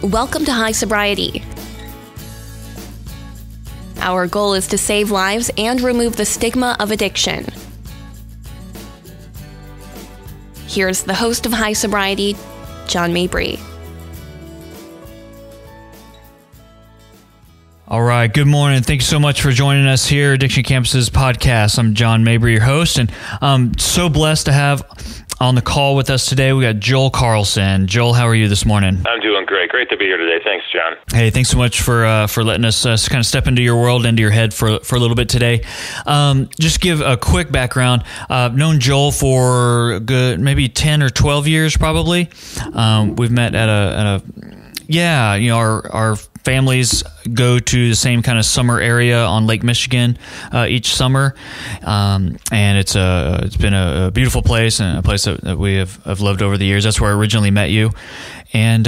Welcome to High Sobriety. Our goal is to save lives and remove the stigma of addiction. Here's the host of High Sobriety, John Mabry. All right. Good morning. Thank you so much for joining us here, Addiction Campus's podcast. I'm John Mabry, your host, and I'm so blessed to have on the call with us today. We got Joel Carlson. Joel, how are you this morning? I'm doing great. Great to be here today. Thanks, John. Hey, thanks so much for letting us kind of step into your world, into your head for a little bit today. Just give a quick background. I've known Joel for good maybe 10 or 12 years, probably. We've met at our families go to the same kind of summer area on Lake Michigan each summer, and it's been a beautiful place and a place that we have loved over the years. That's where I originally met you, and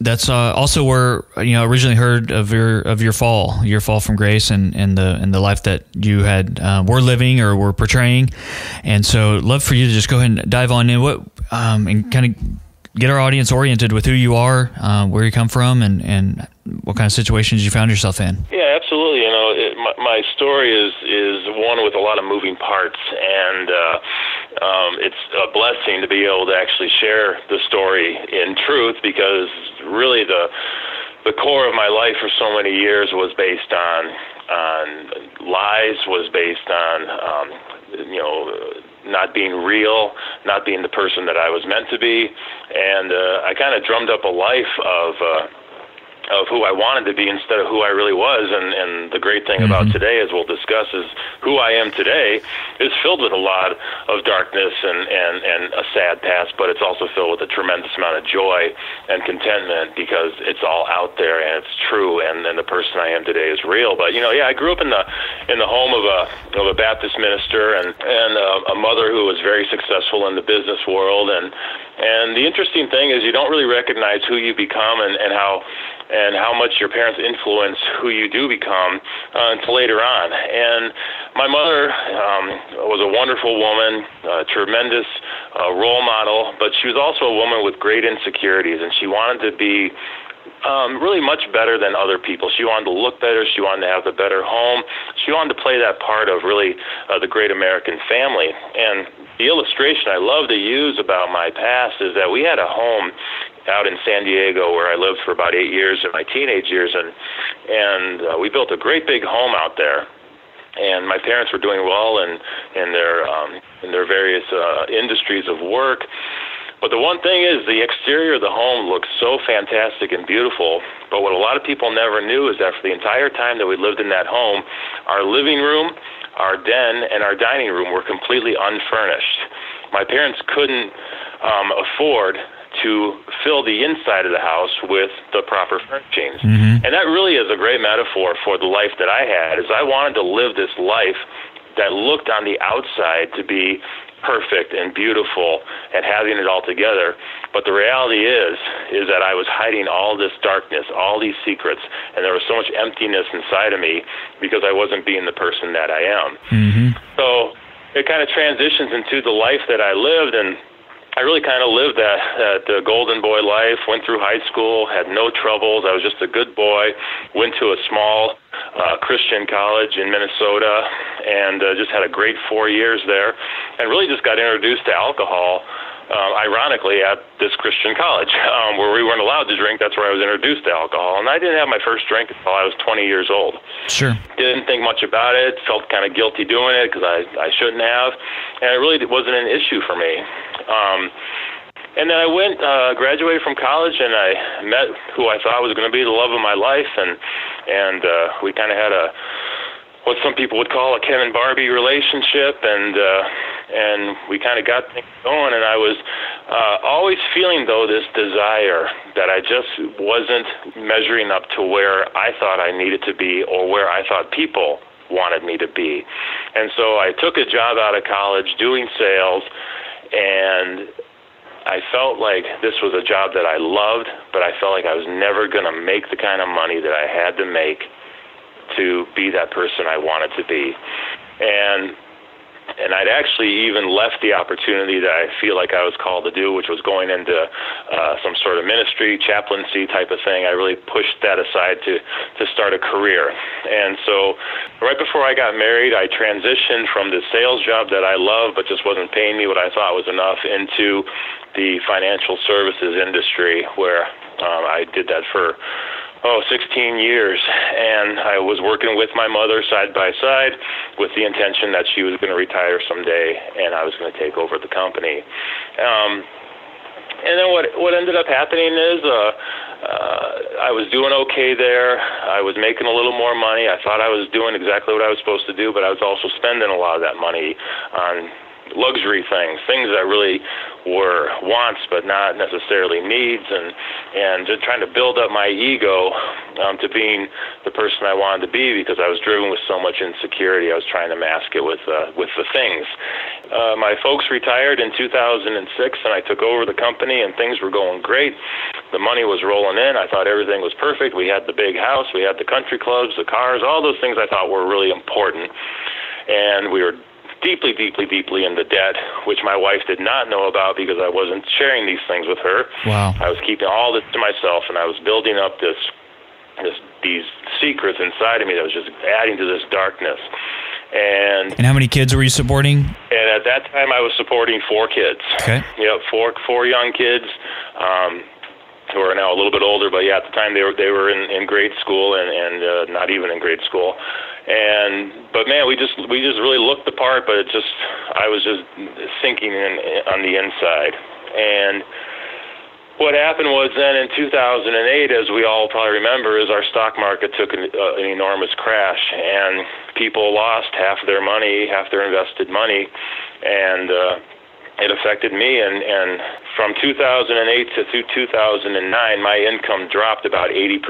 that's also where I originally heard of your fall from grace and the life that you had were living or were portraying, and so I'd love for you to just go ahead and dive on in and kind of get our audience oriented with who you are, where you come from, and what kind of situations you found yourself in. Yeah, absolutely. My story is one with a lot of moving parts, and it's a blessing to be able to actually share the story in truth, because really the core of my life for so many years was based on lies, was based on not being real, not being the person that I was meant to be, and I kind of drummed up a life of who I wanted to be instead of who I really was. And the great thing about today, as we'll discuss, is who I am today is filled with a lot of darkness and a sad past, but it's also filled with a tremendous amount of joy and contentment because it's all out there and it's true, and the person I am today is real. But I grew up in the home of a Baptist minister and a mother who was very successful in the business world, and the interesting thing is you don't really recognize who you become and how much your parents influence who you do become until later on. And my mother was a wonderful woman, a tremendous role model, but she was also a woman with great insecurities, and she wanted to be really much better than other people. She wanted to look better. She wanted to have the better home. She wanted to play that part of really the great American family. And the illustration I love to use about my past is that we had a home out in San Diego where I lived for about 8 years in my teenage years, and we built a great big home out there. And my parents were doing well in their various industries of work. But the one thing is, the exterior of the home looked so fantastic and beautiful, but what a lot of people never knew is that for the entire time that we lived in that home, our living room, our den, and our dining room were completely unfurnished. My parents couldn't afford to fill the inside of the house with the proper furnishings. And that really is a great metaphor for the life that I had, is I wanted to live this life that looked on the outside to be perfect and beautiful and having it all together. But the reality is that I was hiding all this darkness, all these secrets, and there was so much emptiness inside of me because I wasn't being the person that I am. So it kind of transitions into the life that I lived, and I really kind of lived that golden boy life, went through high school, had no troubles. I was just a good boy, went to a small Christian college in Minnesota, and just had a great 4 years there, and really just got introduced to alcohol, ironically, at this Christian college, where we weren't allowed to drink. That's where I was introduced to alcohol, and I didn't have my first drink until I was 20 years old. Sure. Didn't think much about it, felt kind of guilty doing it because I shouldn't have, and it really wasn't an issue for me. And then I went, graduated from college, and I met who I thought was going to be the love of my life, and we kind of had what some people would call a Ken and Barbie relationship, and we kind of got things going, and I was always feeling, though, this desire that I just wasn't measuring up to where I thought I needed to be or where I thought people wanted me to be. And so I took a job out of college doing sales, and I felt like this was a job that I loved, but I felt like I was never going to make the kind of money that I had to make to be that person I wanted to be. And And I'd actually even left the opportunity that I feel like I was called to do, which was going into some sort of ministry, chaplaincy type of thing. I really pushed that aside to start a career. And so right before I got married, I transitioned from the sales job that I loved but just wasn't paying me what I thought was enough into the financial services industry, where I did that for 16 years, and I was working with my mother side by side with the intention that she was going to retire someday, and I was going to take over the company. And then what ended up happening is I was doing okay there. I was making a little more money. I thought I was doing exactly what I was supposed to do, but I was also spending a lot of that money on luxury things that really were wants but not necessarily needs, and just trying to build up my ego to being the person I wanted to be, because I was driven with so much insecurity. I was trying to mask it with the things. My folks retired in 2006, and I took over the company, and things were going great. The money was rolling in. I thought everything was perfect. We had the big house, we had the country clubs, the cars, all those things I thought were really important, and we were deeply in the debt, which my wife did not know about because I wasn't sharing these things with her. Wow. I was keeping all this to myself, and I was building up these secrets inside of me that was just adding to this darkness. And how many kids were you supporting? And at that time, I was supporting 4 kids. Okay. Yep, four young kids. Who are now a little bit older, but yeah, at the time they were in grade school and not even in grade school. But man, we just really looked the part, but I was just sinking on the inside. And what happened was then in 2008, as we all probably remember, is our stock market took an enormous crash, and people lost half their money, half their invested money, and it affected me, and from 2008 to 2009, my income dropped about 80%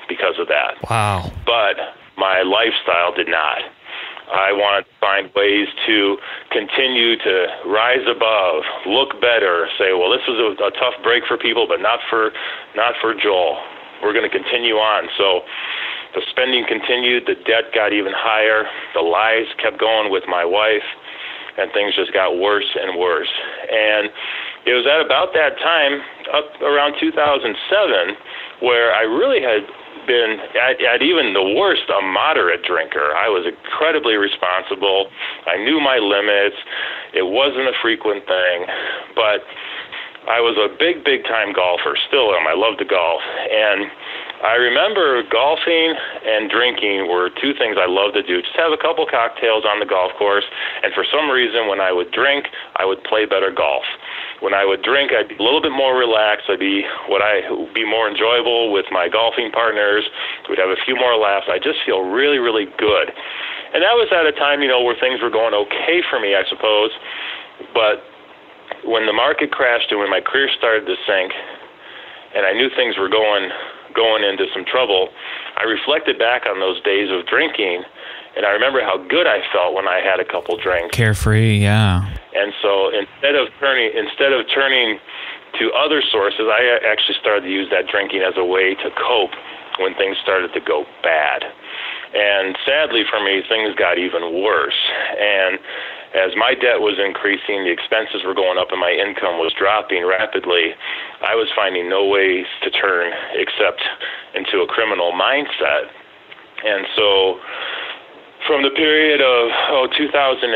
because of that. Wow. But my lifestyle did not. I wanted to find ways to continue to rise above, look better, say, well, this was a tough break for people, but not for Joel. We're going to continue on. So the spending continued, the debt got even higher, the lies kept going with my wife, and things just got worse and worse. And it was at about that time, up around 2007, where I really had been, at even the worst, a moderate drinker. I was incredibly responsible. I knew my limits. It wasn't a frequent thing, but I was a big time golfer. Still am. I love to golf. And I remember golfing and drinking were 2 things I loved to do. Just have a couple cocktails on the golf course, and for some reason, when I would drink, I would play better golf. When I would drink, I'd be a little bit more relaxed. I'd be more enjoyable with my golfing partners. We'd have a few more laughs. I just feel really, really good. And that was at a time, where things were going okay for me, I suppose. But when the market crashed and when my career started to sink, and I knew things were going into some trouble, I reflected back on those days of drinking, and I remember how good I felt when I had a couple drinks. Carefree, yeah. And so instead of turning to other sources, I actually started to use that drinking as a way to cope when things started to go bad. And sadly for me, things got even worse. And as my debt was increasing, the expenses were going up, and my income was dropping rapidly, I was finding no ways to turn except into a criminal mindset. And so from the period of 2009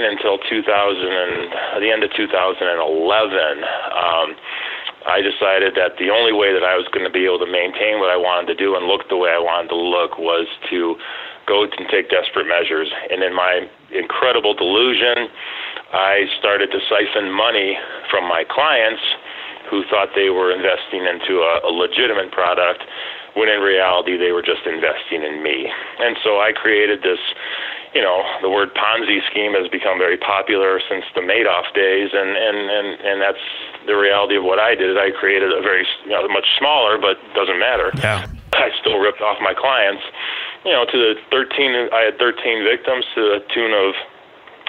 until the end of 2011, I decided that the only way that I was going to be able to maintain what I wanted to do and look the way I wanted to look was to go and take desperate measures. And in my incredible delusion, I started to siphon money from my clients who thought they were investing into a legitimate product, when in reality they were just investing in me. And so I created this, the word Ponzi scheme has become very popular since the Madoff days, and that's the reality of what I did. I created a very much smaller, but doesn't matter. Yeah. I still ripped off my clients, I had 13 victims to the tune of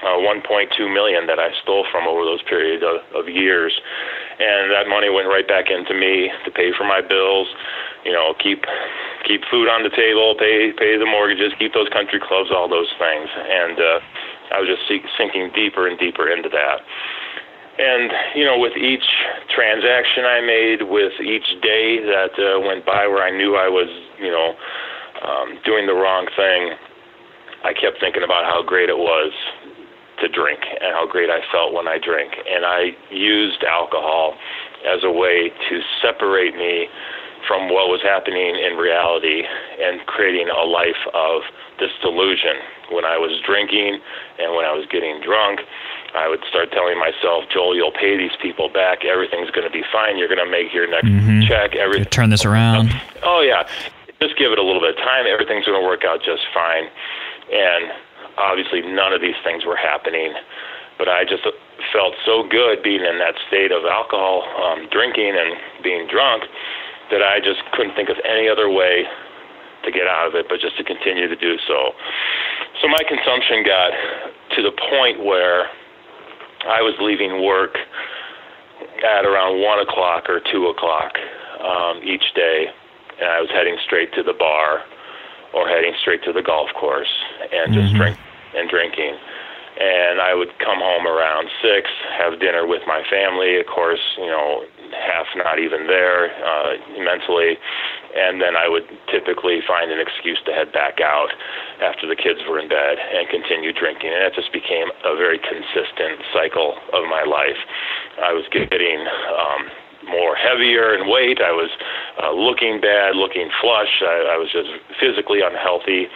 $1.2 million that I stole from over those periods of years. And that money went right back into me to pay for my bills, keep food on the table, pay the mortgages, keep those country clubs, all those things. And I was just sinking deeper and deeper into that. And, with each transaction I made, with each day that went by where I knew I was, doing the wrong thing, I kept thinking about how great it was to drink and how great I felt when I drank. And I used alcohol as a way to separate me from what was happening in reality and creating a life of this delusion. When I was drinking and when I was getting drunk, I would start telling myself, Joel, you'll pay these people back. Everything's going to be fine. You're going to make your next check. Everything. Turn this around. Oh, yeah. Just give it a little bit of time. Everything's going to work out just fine. And obviously none of these things were happening. But I just felt so good being in that state of alcohol, drinking and being drunk, that I just couldn't think of any other way to get out of it, but just to continue to do so. So my consumption got to the point where I was leaving work at around 1 o'clock or 2 o'clock each day, and I was heading straight to the bar or heading straight to the golf course and just drinking. And I would come home around 6, have dinner with my family, of course, half not even there mentally, and then I would typically find an excuse to head back out after the kids were in bed and continue drinking. And it just became a very consistent cycle of my life. I was getting more heavier in weight. I was looking bad, looking flush. I was just physically unhealthy.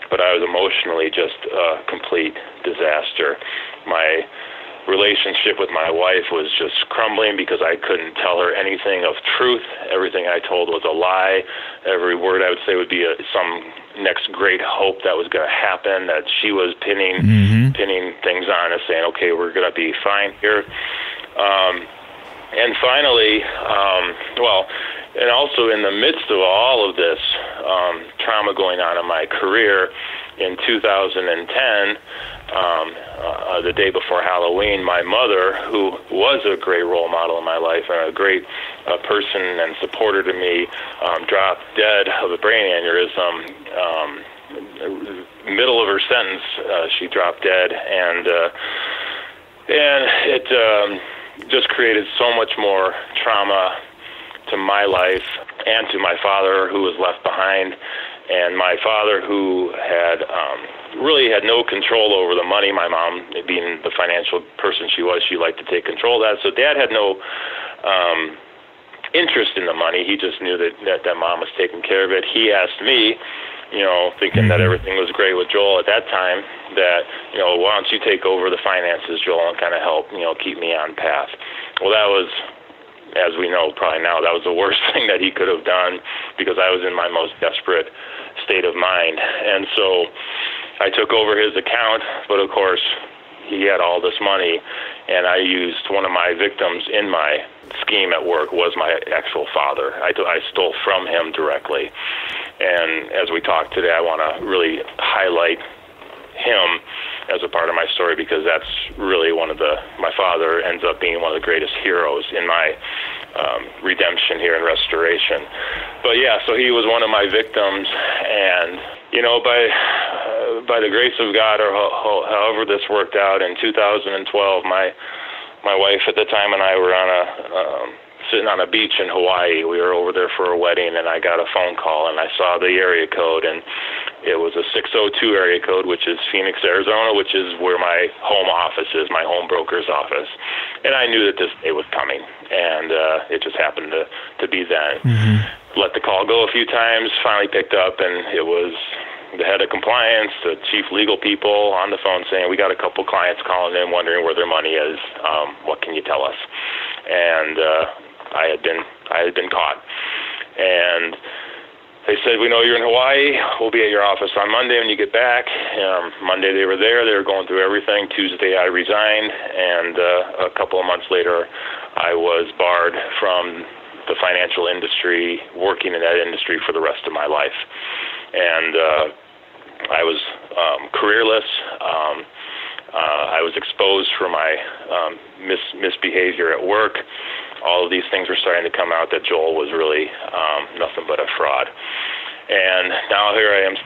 But I was emotionally just a complete disaster. My relationship with my wife was just crumbling because I couldn't tell her anything of truth. Everything I told was a lie. Every word I would say would be some next great hope that was going to happen, that she was pinning things on us, saying, okay, we're going to be fine here. And finally, and also in the midst of all of this trauma going on in my career, in 2010, the day before Halloween, my mother, who was a great role model in my life and a great person and supporter to me, dropped dead of a brain aneurysm. Middle of her sentence, she dropped dead, and it just created so much more trauma to my life and to my father, who was left behind, and my father, who had really had no control over the money. My mom, being the financial person she was, she liked to take control of that. So Dad had no interest in the money. He just knew that mom was taking care of it. He asked me, thinking that everything was great with Joel at that time, that, why don't you take over the finances, Joel, and kind of help, keep me on path. Well, that was, as we know probably now, that was the worst thing that he could have done, because I was in my most desperate state of mind. And so I took over his account, but of course he had all this money, and I used one of my victims in my scheme at work was my actual father. I stole from him directly. And as we talk today, I want to really highlight him as a part of my story, because that's really my father ends up being one of the greatest heroes in my redemption here in restoration. But yeah, so he was one of my victims, and by the grace of God, or however this worked out, in 2012, my wife at the time and I were sitting on a beach in Hawaii. We were over there for a wedding, and I got a phone call, and I saw the area code, and it was a 602 area code, which is Phoenix, Arizona, which is where my home office is, my home broker's office. And I knew that this day was coming, and it just happened to be then. Let the call go a few times, finally picked up, and it was the head of compliance, the chief legal people on the phone saying, we got a couple clients calling in wondering where their money is. What can you tell us? And I had been caught. And they said, we know you're in Hawaii. We'll be at your office on Monday when you get back. Monday they were there. They were going through everything. Tuesday I resigned. And a couple of months later, I was barred from the financial industry, working in that industry for the rest of my life. And I was careerless. I was exposed for my misbehavior at work. All of these things were starting to come out, that Joel was really nothing but a fraud. And now here I am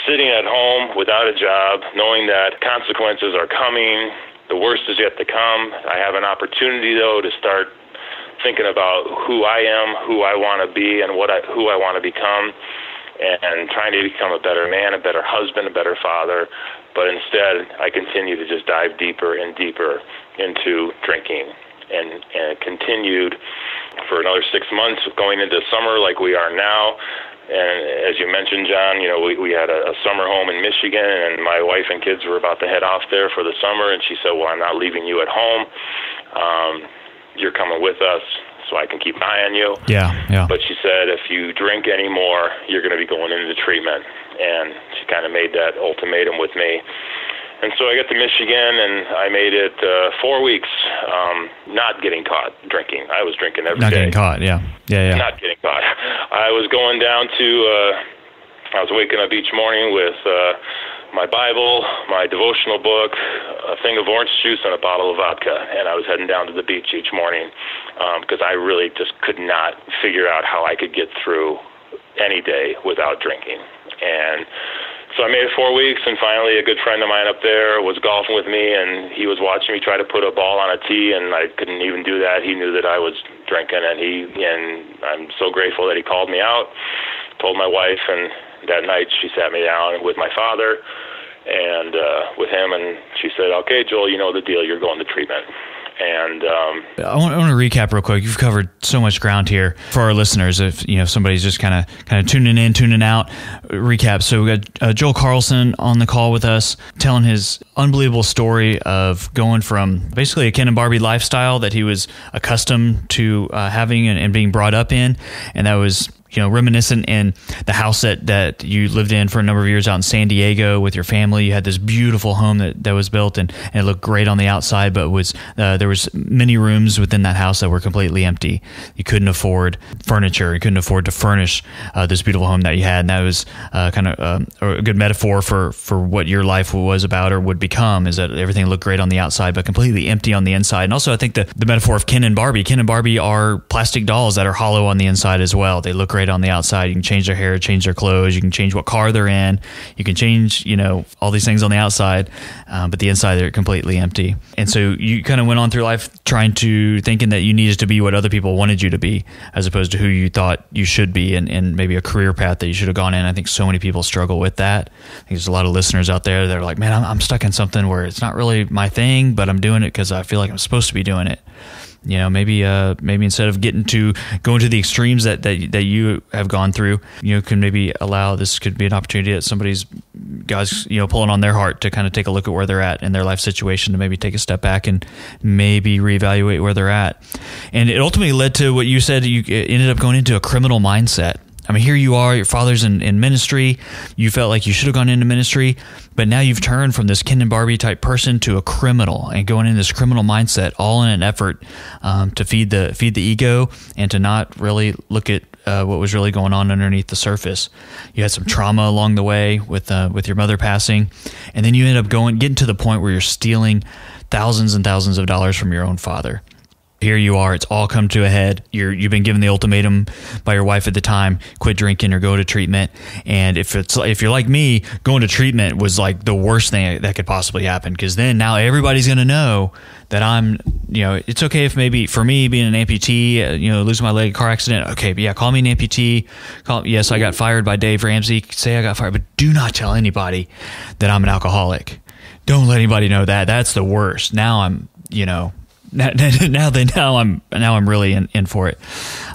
sitting at home without a job, knowing that consequences are coming. The worst is yet to come. I have an opportunity, though, to start thinking about who I am, who I want to be, and who I want to become, and trying to become a better man, a better husband, a better father. But instead, I continue to just dive deeper and deeper into drinking, and continued for another 6 months going into summer like we are now. And as you mentioned, John, we had a summer home in Michigan, and my wife and kids were about to head off there for the summer, and she said, well, I'm not leaving you at home. You're coming with us so I can keep an eye on you. Yeah. But she said, if you drink anymore, you're going to be going into treatment. And she kind of made that ultimatum with me. And so I got to Michigan, and I made it 4 weeks not getting caught drinking. I was drinking every day. Not getting caught, yeah. Not getting caught. I was going down to, I was waking up each morning with my Bible, my devotional book, a thing of orange juice, and a bottle of vodka. And I was heading down to the beach each morning because I really just could not figure out how I could get through any day without drinking. And so I made it 4 weeks, and finally a good friend of mine up there was golfing with me, and he was watching me try to put a ball on a tee, and I couldn't even do that. He knew that I was drinking, and I'm so grateful that he called me out, told my wife, and that night she sat me down with my father and with him, and she said, okay, Joel, you know the deal. You're going to treatment. And I want to recap real quick. You've covered so much ground here for our listeners. If somebody's just kind of tuning in, tuning out, recap. So we got Joel Carlson on the call with us, telling his unbelievable story of going from basically a Ken and Barbie lifestyle that he was accustomed to having and being brought up in, and that was reminiscent in the house that you lived in for a number of years out in San Diego with your family. You had this beautiful home that was built and it looked great on the outside, but there was many rooms within that house that were completely empty. You couldn't afford furniture. You couldn't afford to furnish this beautiful home that you had. And that was kind of a good metaphor for what your life was about or would become, is that everything looked great on the outside, but completely empty on the inside. And also I think the metaphor of Ken and Barbie are plastic dolls that are hollow on the inside as well. They look great on the outside. You can change their hair, change their clothes. You can change what car they're in. You can change, all these things on the outside, but the inside they're completely empty. And so you kind of went on through life thinking that you needed to be what other people wanted you to be, as opposed to who you thought you should be, and maybe a career path that you should have gone in. I think so many people struggle with that. I think there's a lot of listeners out there that are like, man, I'm stuck in something where it's not really my thing, but I'm doing it because I feel like I'm supposed to be doing it. Maybe instead of going to the extremes that you have gone through, can maybe allow, this could be an opportunity that God's pulling on their heart to kind of take a look at where they're at in their life situation, to maybe take a step back and maybe reevaluate where they're at. And it ultimately led to what you said. You ended up going into a criminal mindset. I mean, here you are, your father's in ministry. You felt like you should have gone into ministry, but now you've turned from this Ken and Barbie type person to a criminal and going in this criminal mindset, all in an effort to feed the ego and to not really look at what was really going on underneath the surface. You had some trauma along the way with your mother passing, and then you end up getting to the point where you're stealing thousands and thousands of dollars from your own father. Here you are, it's all come to a head. You've been given the ultimatum by your wife at the time, quit drinking or go to treatment. And if you're like me, going to treatment was like the worst thing that could possibly happen, because then now everybody's going to know that I'm, it's okay if maybe for me being an amputee, losing my leg, car accident. Okay, but yeah, call me an amputee. Yes, I got fired by Dave Ramsey. Say I got fired, but do not tell anybody that I'm an alcoholic. Don't let anybody know that. That's the worst. Now I'm, Now I'm really in for it.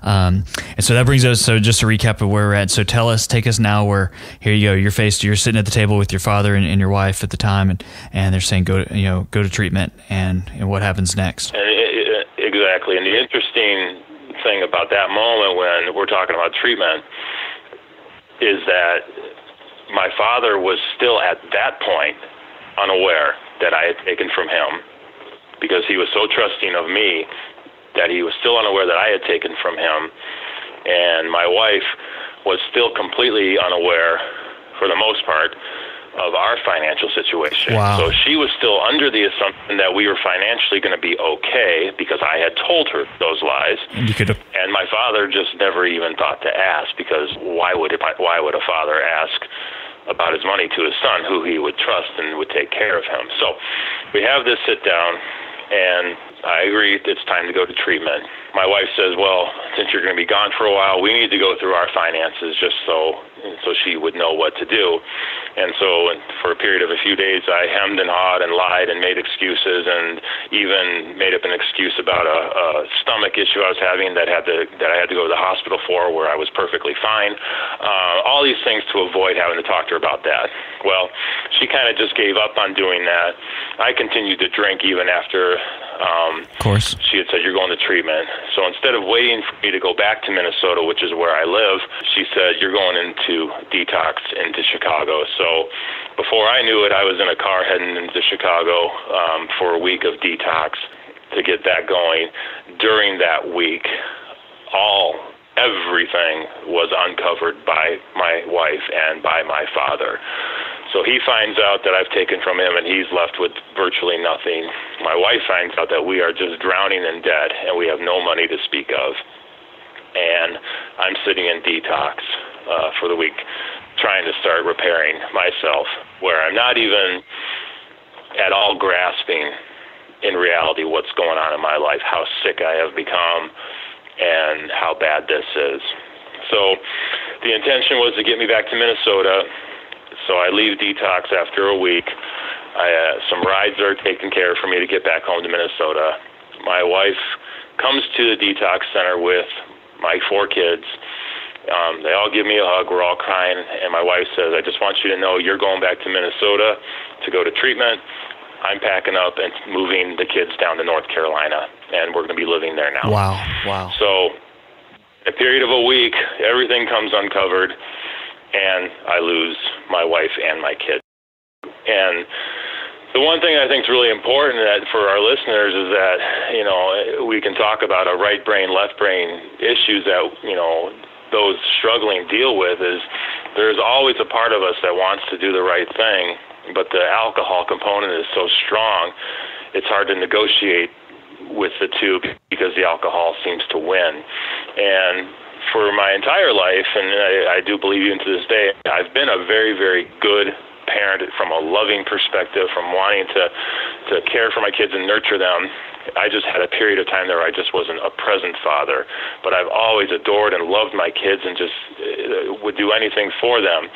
And so that brings us, so just to recap of where we're at. So take us now where, here you go, you're sitting at the table with your father and your wife at the time, and they're saying, go to treatment, and what happens next. Exactly. And the interesting thing about that moment when we're talking about treatment is that my father was still at that point unaware that I had taken from him, because he was so trusting of me that he was still unaware that I had taken from him. And my wife was still completely unaware, for the most part, of our financial situation. Wow. So she was still under the assumption that we were financially going to be okay, because I had told her those lies. And you could have. And my father just never even thought to ask, because why would a father ask about his money to his son, who he would trust and would take care of him? So we have this sit down, and I agree it's time to go to treatment. My wife says, well, since you're going to be gone for a while, we need to go through our finances just so she would know what to do. And so for a period of a few days, I hemmed and hawed and lied and made excuses, and even made up an excuse about a stomach issue I was having that I had to go to the hospital for, where I was perfectly fine. All these things to avoid having to talk to her about that. Well, she kind of just gave up on doing that. I continued to drink even after of course. She had said, you're going to treatment. So instead of waiting for me to go back to Minnesota, which is where I live, she said, you're going into detox into Chicago. So before I knew it, I was in a car heading into Chicago for a week of detox to get that going. During that week, everything was uncovered by my wife and by my father. So he finds out that I've taken from him, and he's left with virtually nothing. My wife finds out that we are just drowning in debt, and we have no money to speak of. And I'm sitting in detox for the week, trying to start repairing myself, where I'm not even at all grasping in reality what's going on in my life, how sick I have become, and how bad this is. So the intention was to get me back to Minnesota. So I leave detox after a week. Some rides are taken care of for me to get back home to Minnesota. My wife comes to the detox center with my 4 kids. They all give me a hug. We're all crying. And my wife says, I just want you to know you're going back to Minnesota to go to treatment. I'm packing up and moving the kids down to North Carolina, and we're going to be living there now. Wow. So in a period of a week, everything comes uncovered, and I lose my wife and my kid. And the one thing I think is really important for our listeners is that, we can talk about a right brain, left brain issues that, those struggling deal with. Is there's always a part of us that wants to do the right thing, but the alcohol component is so strong, it's hard to negotiate with the two because the alcohol seems to win. And for my entire life, and I do believe even to this day, I've been a very, very good parent from a loving perspective, from wanting to care for my kids and nurture them. I just had a period of time there where I just wasn't a present father, but I've always adored and loved my kids and just would do anything for them.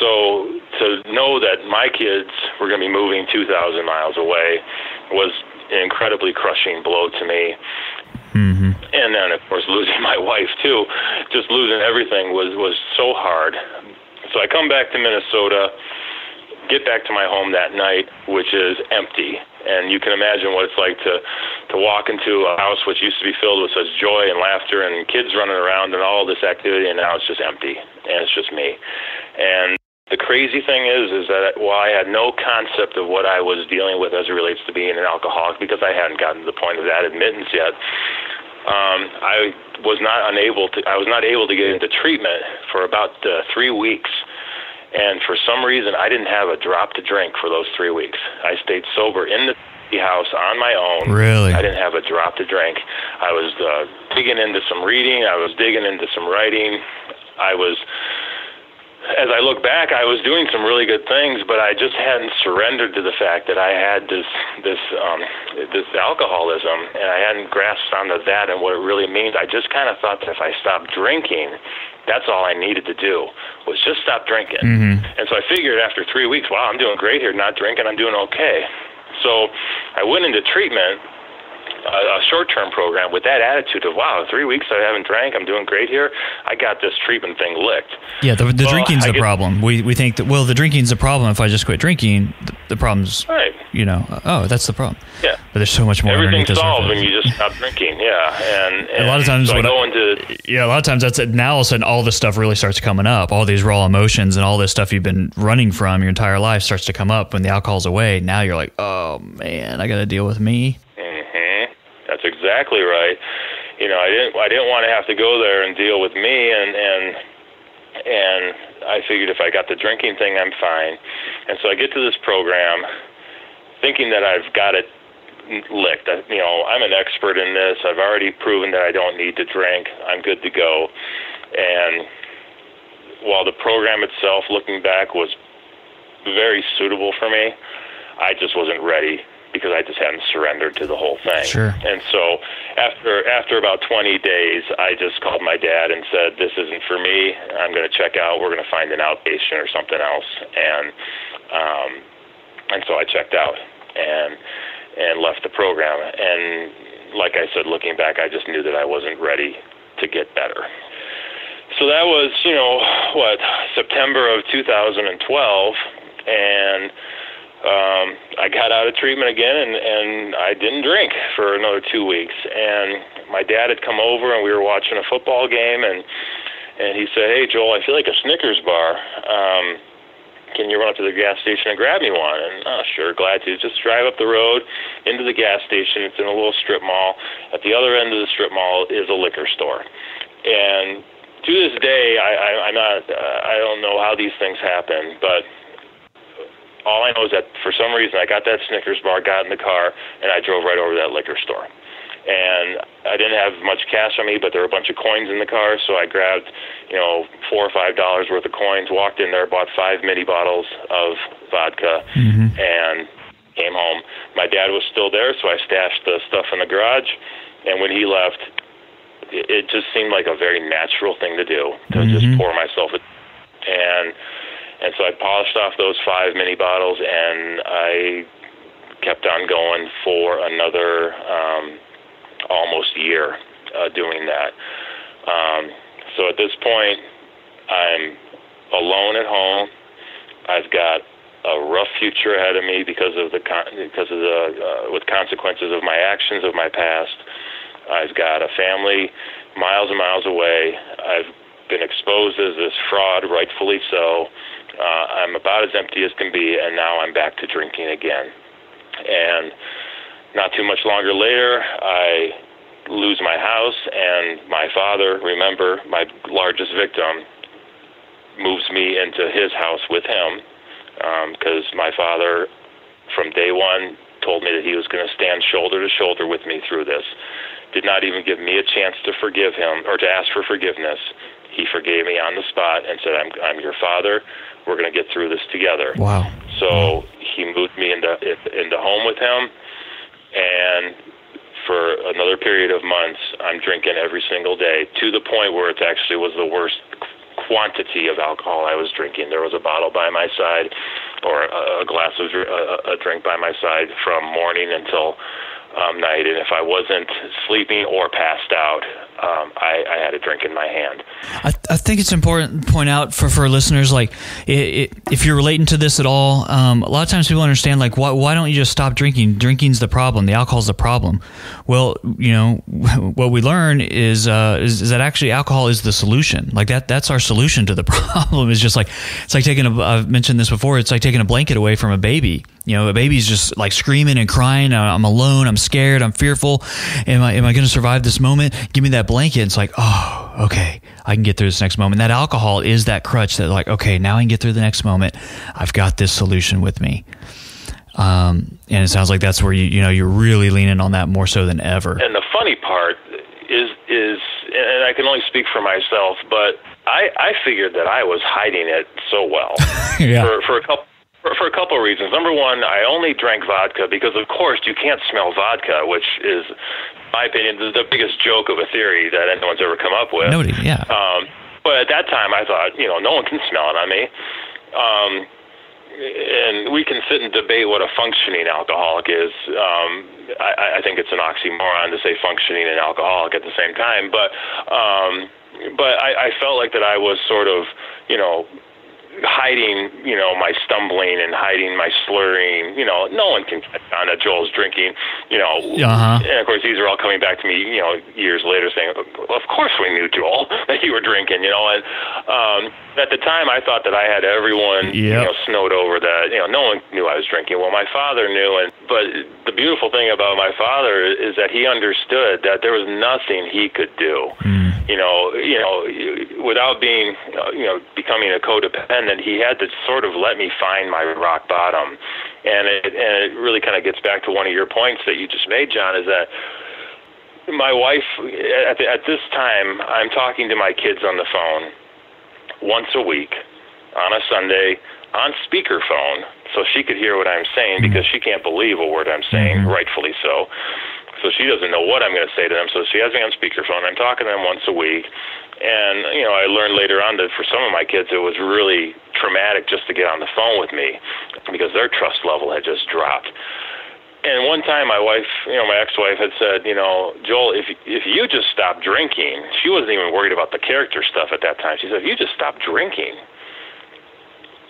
So to know that my kids were going to be moving 2,000 miles away was an incredibly crushing blow to me. Mm-hmm. And then, of course, losing my wife, too. Just losing everything was so hard. So I come back to Minnesota, get back to my home that night, which is empty. And you can imagine what it's like to walk into a house which used to be filled with such joy and laughter and kids running around and all this activity, and now it's just empty, and it's just me. And the crazy thing is that while I had no concept of what I was dealing with as it relates to being an alcoholic, because I hadn't gotten to the point of that admittance yet, I was not able to get into treatment for about 3 weeks. And for some reason, I didn't have a drop to drink for those 3 weeks. I stayed sober in the house on my own. Really? I didn't have a drop to drink. I was digging into some reading. I was digging into some writing. As I look back, I was doing some really good things, but I just hadn't surrendered to the fact that I had this alcoholism, and I hadn't grasped onto that and what it really means. I just kind of thought that if I stopped drinking, that's all I needed to do, was just stop drinking. Mm-hmm. And so I figured after 3 weeks, wow, I'm doing great here, not drinking, I'm doing okay. So I went into treatment, a short-term program, with that attitude of, wow, 3 weeks I haven't drank, I'm doing great here. I got this treatment thing licked. Yeah, the drinking's the problem. We think that, the drinking's the problem. If I just quit drinking, the problem's, right. That's the problem. Yeah. But there's so much more. Everything's solved when you just stop drinking. Yeah. And a lot of times so a lot of times that's it. Now all of a sudden all this stuff really starts coming up. All these raw emotions and all this stuff you've been running from your entire life starts to come up when the alcohol's away. Now you're like, oh man, I got to deal with me. That's exactly right. I didn't want to have to go there and deal with me, and I figured if I got the drinking thing, I'm fine. And so I get to this program thinking that I've got it licked. I'm an expert in this. I've already proven that I don't need to drink. I'm good to go. And while the program itself, looking back, was very suitable for me, I just wasn't ready because I just hadn't surrendered to the whole thing. Sure. And so after about 20 days, I just called my dad and said, this isn't for me. I'm going to check out. We're going to find an outpatient or something else. And so I checked out and left the program. And like I said, looking back, I just knew that I wasn't ready to get better. So that was, September of 2012, and I got out of treatment again, and I didn't drink for another 2 weeks. And my dad had come over, and we were watching a football game, and he said, "Hey, Joel, I feel like a Snickers bar. Can you run up to the gas station and grab me one?" And, sure, glad to. Just drive up the road into the gas station. It's in a little strip mall. At the other end of the strip mall is a liquor store. And to this day, I don't know how these things happen, but all I know is that for some reason I got that Snickers bar, got in the car, and I drove right over to that liquor store. And I didn't have much cash on me, but there were a bunch of coins in the car, so I grabbed, $4 or $5 worth of coins, walked in there, bought 5 mini bottles of vodka, and came home. My dad was still there, so I stashed the stuff in the garage, and when he left, it just seemed like a very natural thing to do, to just pour myself a... And so I polished off those 5 mini bottles, and I kept on going for another almost year doing that. So at this point, I'm alone at home. I've got a rough future ahead of me because of the with consequences of my actions of my past. I've got a family miles and miles away. I've been exposed as this fraud, rightfully so. I'm about as empty as can be, and now I'm back to drinking again. And not too much longer later, I lose my house, and my father, remember, my largest victim, moves me into his house with him, because my father, from day one, told me that he was going to stand shoulder to shoulder with me through this. Did not even give me a chance to forgive him or to ask for forgiveness. He forgave me on the spot and said, I'm your father. We're going to get through this together. Wow. So he moved me into home with him, and for another period of months, I'm drinking every single day, to the point where it actually was the worst quantity of alcohol I was drinking. There was a bottle by my side, or a glass of a drink by my side from morning until night, and if I wasn't sleeping or passed out, I had a drink in my hand. I think it's important to point out for listeners, like, if you're relating to this at all, a lot of times people understand, like, why don't you just stop drinking? Drinking's the problem. The alcohol's the problem. Well, what we learn is that actually alcohol is the solution. Like that's our solution to the problem. It's just like, it's like taking I've mentioned this before, it's like taking a blanket away from a baby. A baby's just like screaming and crying. I'm alone. I'm scared. I'm fearful. Am I going to survive this moment? Give me that blanket. It's like, oh, okay, I can get through this next moment. That alcohol is that crutch that, like, okay, now I can get through the next moment. I've got this solution with me. And it sounds like that's where you're really leaning on that more so than ever. And the funny part is, and I can only speak for myself, but I figured that I was hiding it so well. Yeah. For a couple of reasons. Number one, I only drank vodka because, of course, you can't smell vodka, which is, in my opinion, the biggest joke of a theory that anyone's ever come up with. Nobody, yeah. But at that time, I thought, no one can smell it on me. And we can sit and debate what a functioning alcoholic is. I think it's an oxymoron to say functioning and alcoholic at the same time. But I felt like that I was sort of, hiding, my stumbling and hiding my slurring. No one can catch on that Joel's drinking, And of course, these are all coming back to me, years later saying, well, of course we knew, Joel, that you were drinking, And at the time, I thought that I had everyone, snowed over that, no one knew I was drinking. Well, my father knew, but the beautiful thing about my father is that he understood that there was nothing he could do without being, becoming a codependent, he had to sort of let me find my rock bottom. And it really kind of gets back to one of your points that you just made, John, is that my wife, at this time, I'm talking to my kids on the phone once a week on a Sunday on speakerphone, so she could hear what I'm saying, because she can't believe a word I'm saying, rightfully so. So she doesn't know what I'm going to say to them, so she has me on speakerphone. I'm talking to them once a week. And, I learned later on that for some of my kids, it was really traumatic just to get on the phone with me because their trust level had just dropped. And one time my wife, my ex-wife had said, Joel, if you just stop drinking, she wasn't even worried about the character stuff at that time. She said, if you just stop drinking,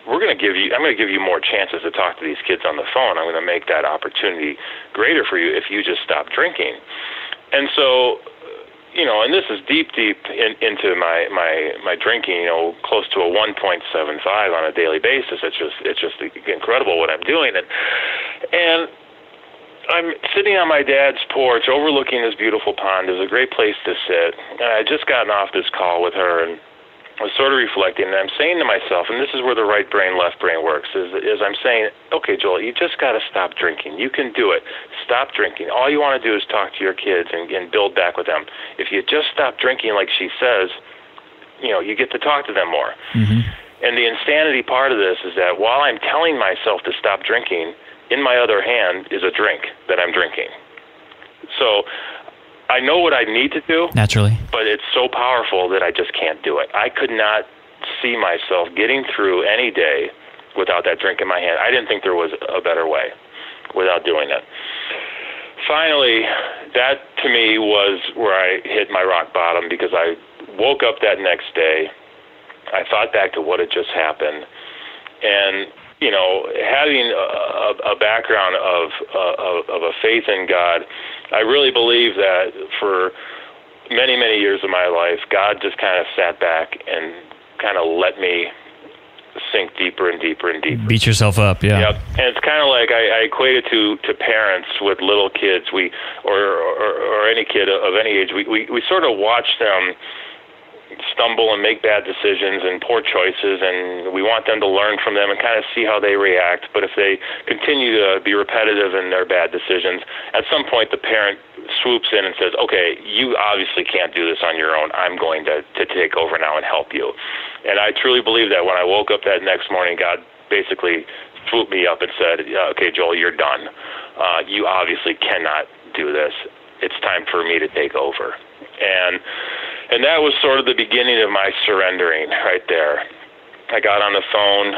I'm going to give you more chances to talk to these kids on the phone. I'm going to make that opportunity greater for you if you just stop drinking. And so, and this is deep into my drinking, close to a 1.75 on a daily basis. It's just incredible what I'm doing. And I'm sitting on my dad's porch overlooking this beautiful pond. It was a great place to sit. And I had just gotten off this call with her, and I was sort of reflecting, and I'm saying to myself, and this is where the right brain, left brain works, is I'm saying, okay, Joel, you just got to stop drinking. You can do it. Stop drinking. All you want to do is talk to your kids and build back with them. If you just stop drinking, like she says, you get to talk to them more. Mm-hmm. And the insanity part of this is that while I'm telling myself to stop drinking, in my other hand is a drink that I'm drinking. So I know what I need to do, naturally, but it's so powerful that I just can't do it. I could not see myself getting through any day without that drink in my hand. I didn't think there was a better way without doing it. Finally, that to me was where I hit my rock bottom, because I woke up that next day. I thought back to what had just happened, and having a background of a faith in God, I really believe that for many, many years of my life, God just kind of sat back and kind of let me sink deeper and deeper and deeper. Beat yourself up, yeah. Yep. And it's kind of like I equate it to parents with little kids. Or any kid of any age, we sort of watch them stumble and make bad decisions and poor choices, and we want them to learn from them and kind of see how they react. But if they continue to be repetitive in their bad decisions, at some point the parent swoops in and says, okay, you obviously can't do this on your own. I'm going to take over now and help you. And I truly believe that when I woke up that next morning, God basically swooped me up and said, okay, Joel, you're done. You obviously cannot do this. It's time for me to take over. And that was sort of the beginning of my surrendering right there. I got on the phone,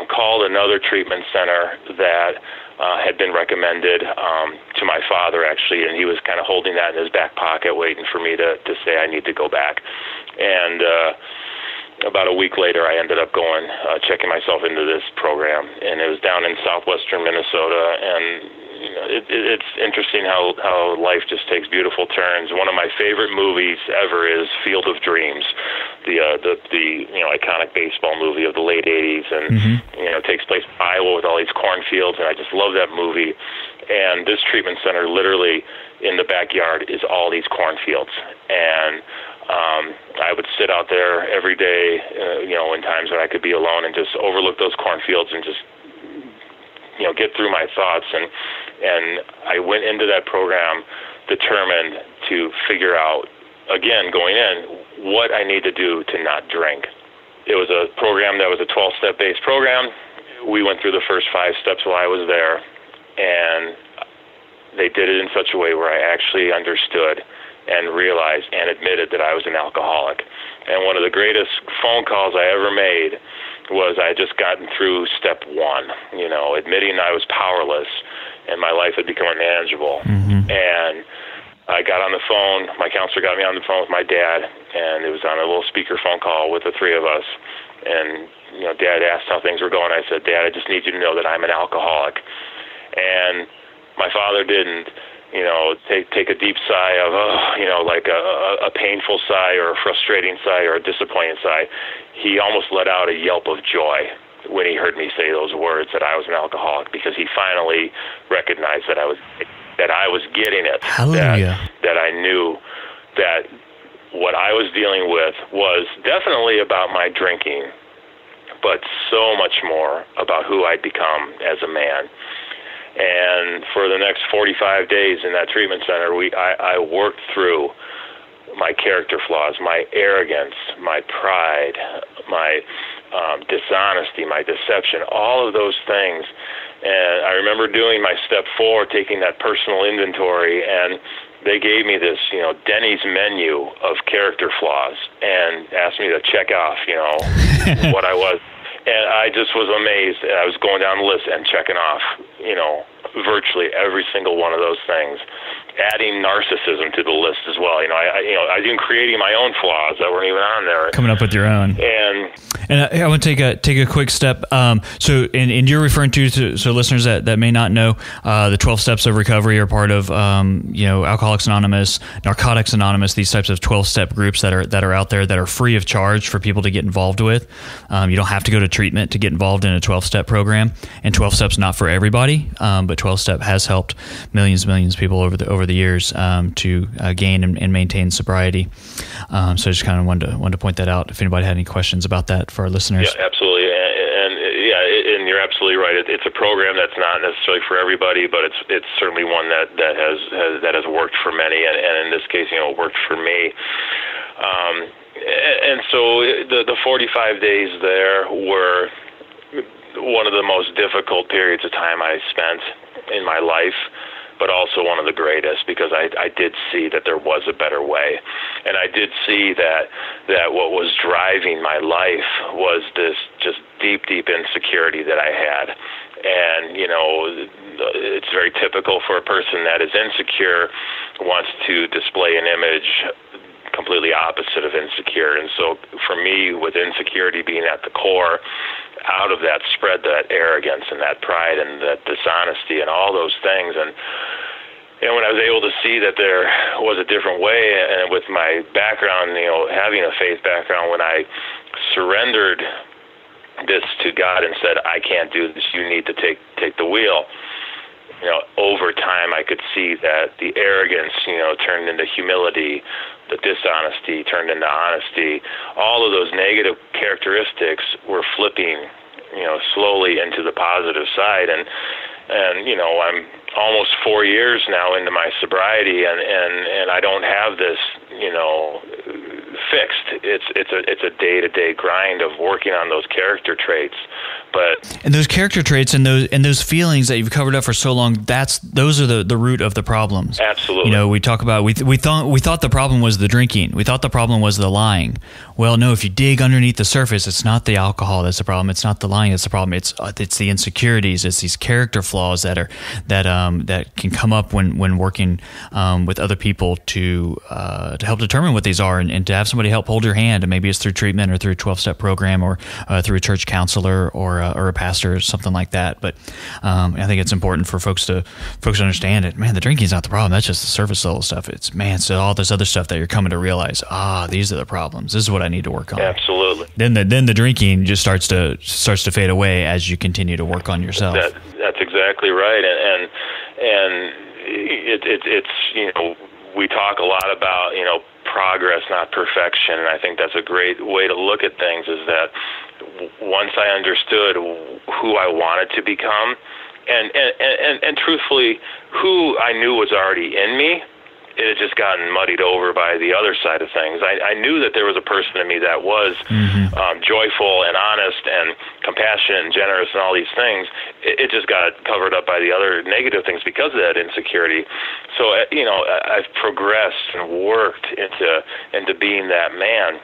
called another treatment center that had been recommended to my father, actually, and he was kind of holding that in his back pocket, waiting for me to say I need to go back. And about a week later, I ended up going, checking myself into this program, and it was down in southwestern Minnesota. And it's interesting how life just takes beautiful turns. One of my favorite movies ever is Field of Dreams, the iconic baseball movie of the late 80s, and it takes place in Iowa with all these cornfields, and I just love that movie. And this treatment center, literally in the backyard, is all these cornfields, and I would sit out there every day, in times when I could be alone, and just overlook those cornfields and just get through my thoughts. And I went into that program determined to figure out, again, going in, what I need to do to not drink. It was a program that was a 12-step based program. We went through the first 5 steps while I was there, and they did it in such a way where I actually understood and realized and admitted that I was an alcoholic. And one of the greatest phone calls I ever made was I had just gotten through step 1, admitting I was powerless and my life had become unmanageable. Mm-hmm. And I got on the phone, my counselor got me on the phone with my dad, and it was on a little speaker phone call with the 3 of us. And, Dad asked how things were going. I said, Dad, I just need you to know that I'm an alcoholic. And my father didn't, take a deep sigh of, like a painful sigh or a frustrating sigh or a disappointing sigh. He almost let out a yelp of joy when he heard me say those words, that I was an alcoholic, because he finally recognized that I was getting it. Hallelujah. That I knew that what I was dealing with was definitely about my drinking, but so much more about who I'd become as a man. And for the next 45 days in that treatment center, I worked through my character flaws, my arrogance, my pride, my dishonesty, my deception, all of those things. And I remember doing my step 4, taking that personal inventory, and they gave me this, Denny's menu of character flaws and asked me to check off, what I was. And I just was amazed. I was going down the list and checking off, virtually every single one of those things, adding narcissism to the list as well. I even creating my own flaws that weren't even on there. Coming up with your own. And I want to take a quick step. So you're referring to so listeners that may not know, the 12 Steps of Recovery are part of Alcoholics Anonymous, Narcotics Anonymous, these types of 12-step groups that are out there that are free of charge for people to get involved with. You don't have to go to treatment to get involved in a 12-step program, and 12 Steps not for everybody, but 12-step has helped millions of people over the years to gain and maintain sobriety. So I just kind of wanted to point that out. If anybody had any questions about that for our listeners. Yeah, absolutely. And you're absolutely right. It's a program that's not necessarily for everybody, but it's certainly one that has worked for many, and in this case, worked for me. And so the 45 days there were one of the most difficult periods of time I spent in my life, but also one of the greatest, because I did see that there was a better way. And I did see that what was driving my life was this just deep insecurity that I had. And, it's very typical for a person that is insecure, wants to display an image completely opposite of insecure. And so for me, with insecurity being at the core, out of that spread that arrogance and that pride and that dishonesty and all those things. And when I was able to see that there was a different way, and with my background, having a faith background, when I surrendered this to God and said, I can't do this, you need to take the wheel. Over time, I could see that the arrogance, turned into humility, the dishonesty turned into honesty. All of those negative characteristics were flipping, slowly into the positive side. And I'm almost 4 years now into my sobriety, and I don't have this, fixed. It's a day-to-day grind of working on those character traits. And those character traits and those feelings that you've covered up for so long, those are the root of the problems. Absolutely. We talk about we thought the problem was the drinking. We thought the problem was the lying. Well, no, if you dig underneath the surface, it's not the alcohol that's the problem. It's not the lying that's the problem. It's the insecurities. It's these character flaws that can come up when working with other people to help determine what these are, and to have somebody help hold your hand. And maybe it's through treatment or through a 12-step program or through a church counselor or a pastor or something like that. But I think it's important for folks to understand it. Man, the drinking's not the problem. That's just the surface level stuff. It's all this other stuff that you're coming to realize. These are the problems. This is what I need to work on. Absolutely. Then the drinking just starts to fade away as you continue to work on yourself. That's exactly right. And it's we talk a lot about progress, not perfection, and I think that's a great way to look at things. Is that once I understood who I wanted to become, and truthfully, who I knew was already in me, it had just gotten muddied over by the other side of things. I knew that there was a person in me that was joyful and honest and compassionate and generous and all these things. It just got covered up by the other negative things because of that insecurity. So, I've progressed and worked into being that man.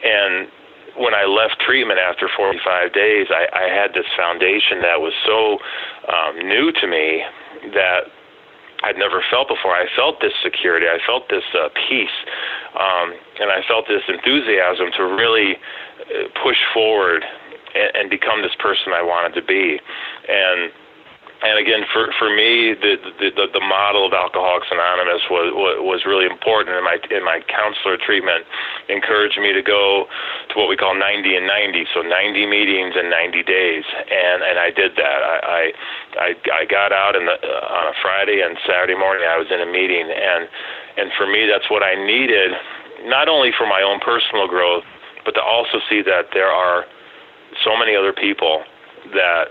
And when I left treatment after 45 days, I had this foundation that was so new to me that I'd never felt before. I felt this security. I felt this peace, and I felt this enthusiasm to really push forward and become this person I wanted to be. And again, for me, the model of Alcoholics Anonymous was really important. In my counselor treatment, encouraged me to go to what we call 90 and 90, so 90 meetings in 90 days, and I did that. I got out on a Friday and Saturday morning. I was in a meeting, and for me, that's what I needed not only for my own personal growth, but to also see that there are so many other people that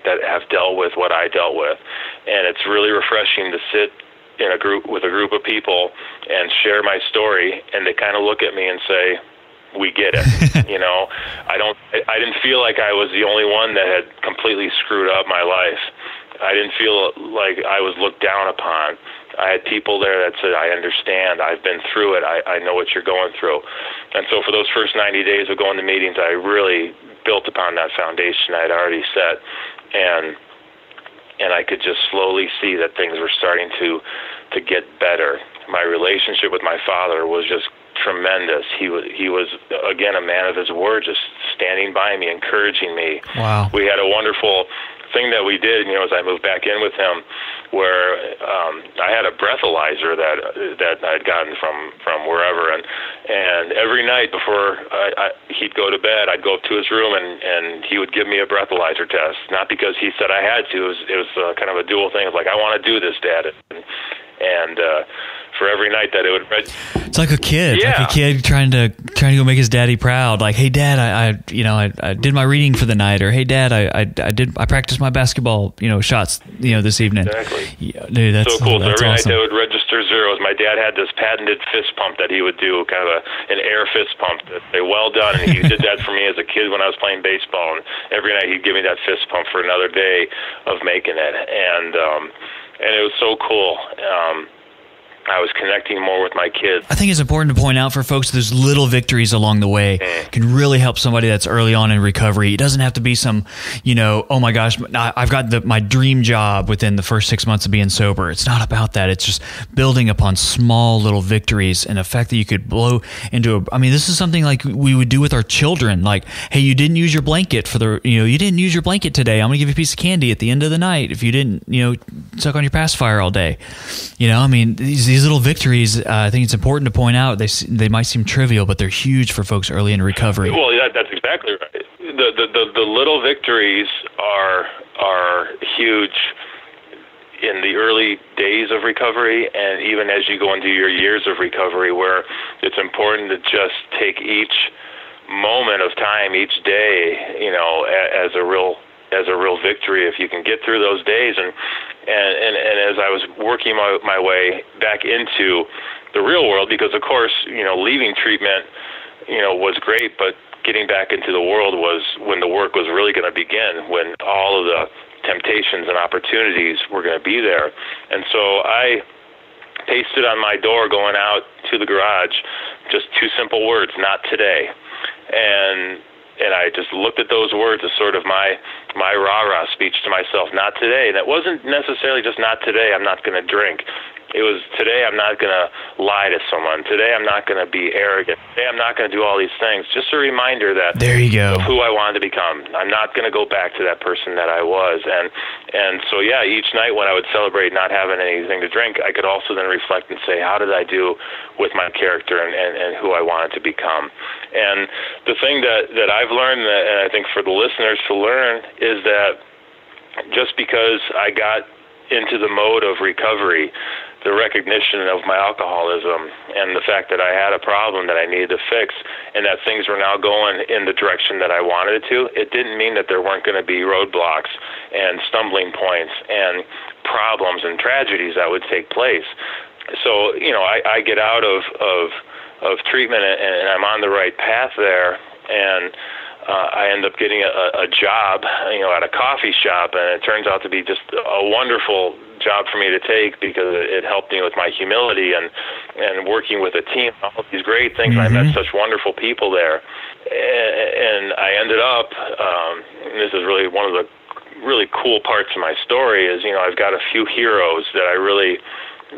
have dealt with what I dealt with. And it's really refreshing to sit in a group with a group of people and share my story, and they kind of look at me and say, we get it. I didn't feel like I was the only one that had completely screwed up my life. I didn't feel like I was looked down upon. I had people there that said, I understand, I've been through it, I know what you're going through. And so for those first 90 days of going to meetings, I really built upon that foundation I had already set, and I could just slowly see that things were starting to get better. My relationship with my father was just tremendous. He was again a man of his word, just standing by me, encouraging me. Wow. We had a wonderful thing that we did, as I moved back in with him, where I had a breathalyzer that I'd gotten from wherever, and every night before he'd go to bed, I'd go up to his room and he would give me a breathalyzer test. Not because he said I had to. It was kind of a dual thing. It was like, I want to do this, Dad, and for every night that it would. It's like a kid, yeah. Like a kid trying to go make his daddy proud. Like, hey, Dad, I did my reading for the night, or hey, Dad, I practiced my basketball, shots, this evening. Exactly. Yeah, dude, that's so cool. That's so every awesome. night they would register zeros. My dad had this patented fist pump that he would do, kind of an air fist pump. They well done, and he did that for me as a kid when I was playing baseball. And every night he'd give me that fist pump for another day of making it, and it was so cool. I was connecting more with my kids. I think it's important to point out for folks those little victories along the way can really help somebody that's early on in recovery. It doesn't have to be some, oh my gosh, I've got my dream job within the first 6 months of being sober. It's not about that. It's just building upon small little victories and the fact that you could blow into this is something like we would do with our children. Like, hey, you didn't use your blanket you didn't use your blanket today. I'm going to give you a piece of candy at the end of the night if you didn't, suck on your pacifier all day. These little victories, I think it's important to point out. They might seem trivial, but they're huge for folks early in recovery. Well, that's exactly right. The little victories are huge in the early days of recovery, and even as you go into your years of recovery, where it's important to just take each moment of time, each day, as a real victory if you can get through those days. And as I was working my way back into the real world, because of course, leaving treatment, was great, but getting back into the world was when the work was really going to begin, when all of the temptations and opportunities were going to be there. And so I pasted on my door going out to the garage just two simple words: not today. And I just looked at those words as sort of my rah-rah speech to myself, not today. And it wasn't necessarily just not today, I'm not going to drink. It was, today I'm not going to lie to someone. Today I'm not going to be arrogant. Today I'm not going to do all these things. Just a reminder that there you go. Of who I wanted to become. I'm not going to go back to that person that I was. And so, yeah, each night when I would celebrate not having anything to drink, I could also then reflect and say, how did I do with my character and who I wanted to become? And the thing that I've learned, and I think for the listeners to learn, is that just because I got into the mode of recovery, the recognition of my alcoholism and the fact that I had a problem that I needed to fix and that things were now going in the direction that I wanted it to, it didn't mean that there weren't going to be roadblocks and stumbling points and problems and tragedies that would take place. So, I get out of treatment and I'm on the right path there, and I end up getting a job, at a coffee shop, and it turns out to be just a wonderful job for me to take because it helped me with my humility and working with a team, all of these great things. Mm-hmm. I met such wonderful people there, and I ended up, and this is really one of the really cool parts of my story is, I've got a few heroes that I really